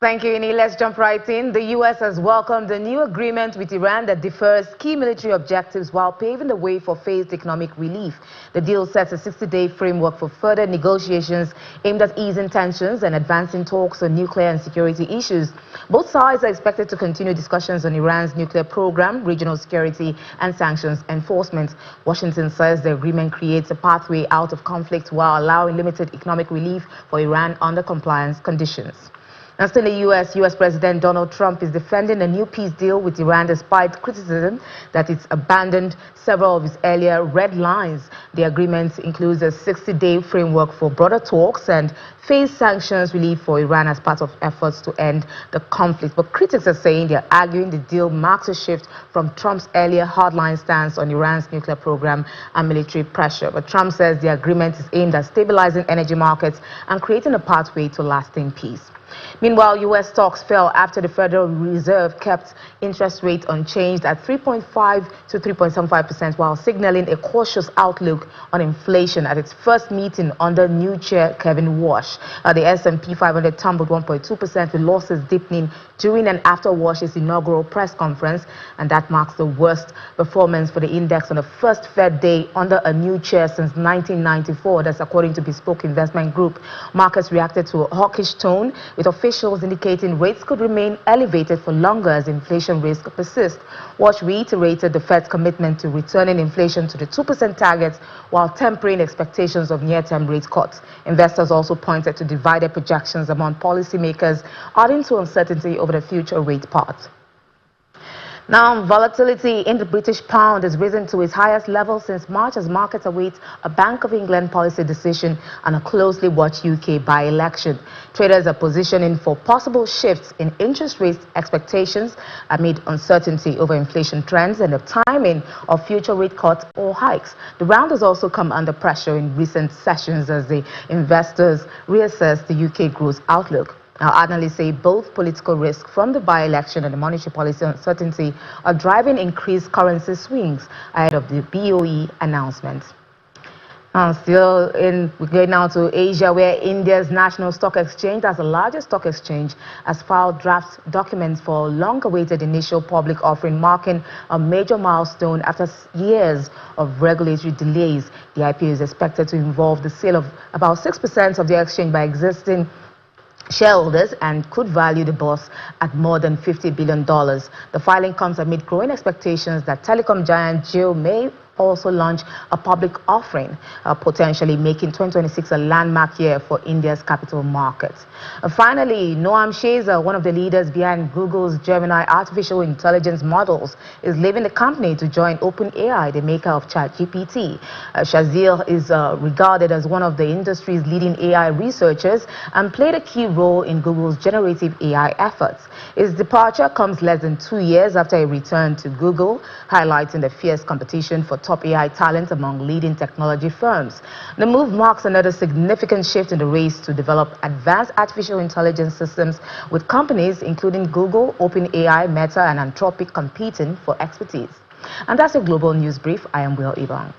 Thank you, Ini. Let's jump right in. The U.S. has welcomed a new agreement with Iran that defers key military objectives while paving the way for phased economic relief. The deal sets a 60-day framework for further negotiations aimed at easing tensions and advancing talks on nuclear and security issues. Both sides are expected to continue discussions on Iran's nuclear program, regional security, and sanctions enforcement. Washington says the agreement creates a pathway out of conflict while allowing limited economic relief for Iran under compliance conditions. Now, still in the U.S. President Donald Trump is defending a new peace deal with Iran despite criticism that it's abandoned several of his earlier red lines. The agreement includes a 60-day framework for broader talks and phased sanctions relief for Iran as part of efforts to end the conflict. But critics are saying they're arguing the deal marks a shift from Trump's earlier hardline stance on Iran's nuclear program and military pressure. But Trump says the agreement is aimed at stabilizing energy markets and creating a pathway to lasting peace. Meanwhile, U.S. stocks fell after the Federal Reserve kept interest rates unchanged at 3.5 to 3.75%, while signaling a cautious outlook on inflation at its first meeting under new chair Kevin Walsh. The S&P 500 tumbled 1.2% with losses deepening during and after Walsh's inaugural press conference, and that marks the worst performance for the index on the first Fed day under a new chair since 1994. That's according to Bespoke Investment Group. Markets reacted to a hawkish tone, with officials indicating rates could remain elevated for longer as inflation risk persists. Walsh reiterated the Fed's commitment to returning inflation to the 2% target while tempering expectations of near-term rate cuts. Investors also pointed to divided projections among policymakers, adding to uncertainty over the future rate path. Now, volatility in the British pound has risen to its highest level since March as markets await a Bank of England policy decision and a closely watched UK by-election. Traders are positioning for possible shifts in interest rate expectations amid uncertainty over inflation trends and the timing of future rate cuts or hikes. The round has also come under pressure in recent sessions as the investors reassess the UK growth outlook. Now, analysts say both political risk from the by-election and the monetary policy uncertainty are driving increased currency swings ahead of the BOE announcement. We're going now to Asia, where India's National Stock Exchange, as the largest stock exchange, has filed draft documents for a long-awaited initial public offering, marking a major milestone after years of regulatory delays. The IPO is expected to involve the sale of about 6% of the exchange by existing shareholders and could value the bourse at more than $50 billion. The filing comes amid growing expectations that telecom giant Jio may also launch a public offering, potentially making 2026 a landmark year for India's capital markets. Finally, Noam Shazer, one of the leaders behind Google's Gemini artificial intelligence models, is leaving the company to join OpenAI, the maker of ChatGPT. Shazer is regarded as one of the industry's leading AI researchers and played a key role in Google's generative AI efforts. His departure comes less than 2 years after he returned to Google, highlighting the fierce competition for top AI talent among leading technology firms. The move marks another significant shift in the race to develop advanced artificial intelligence systems, with companies including Google, OpenAI, Meta, and Anthropic competing for expertise. And that's your global news brief. I am Will Ibang.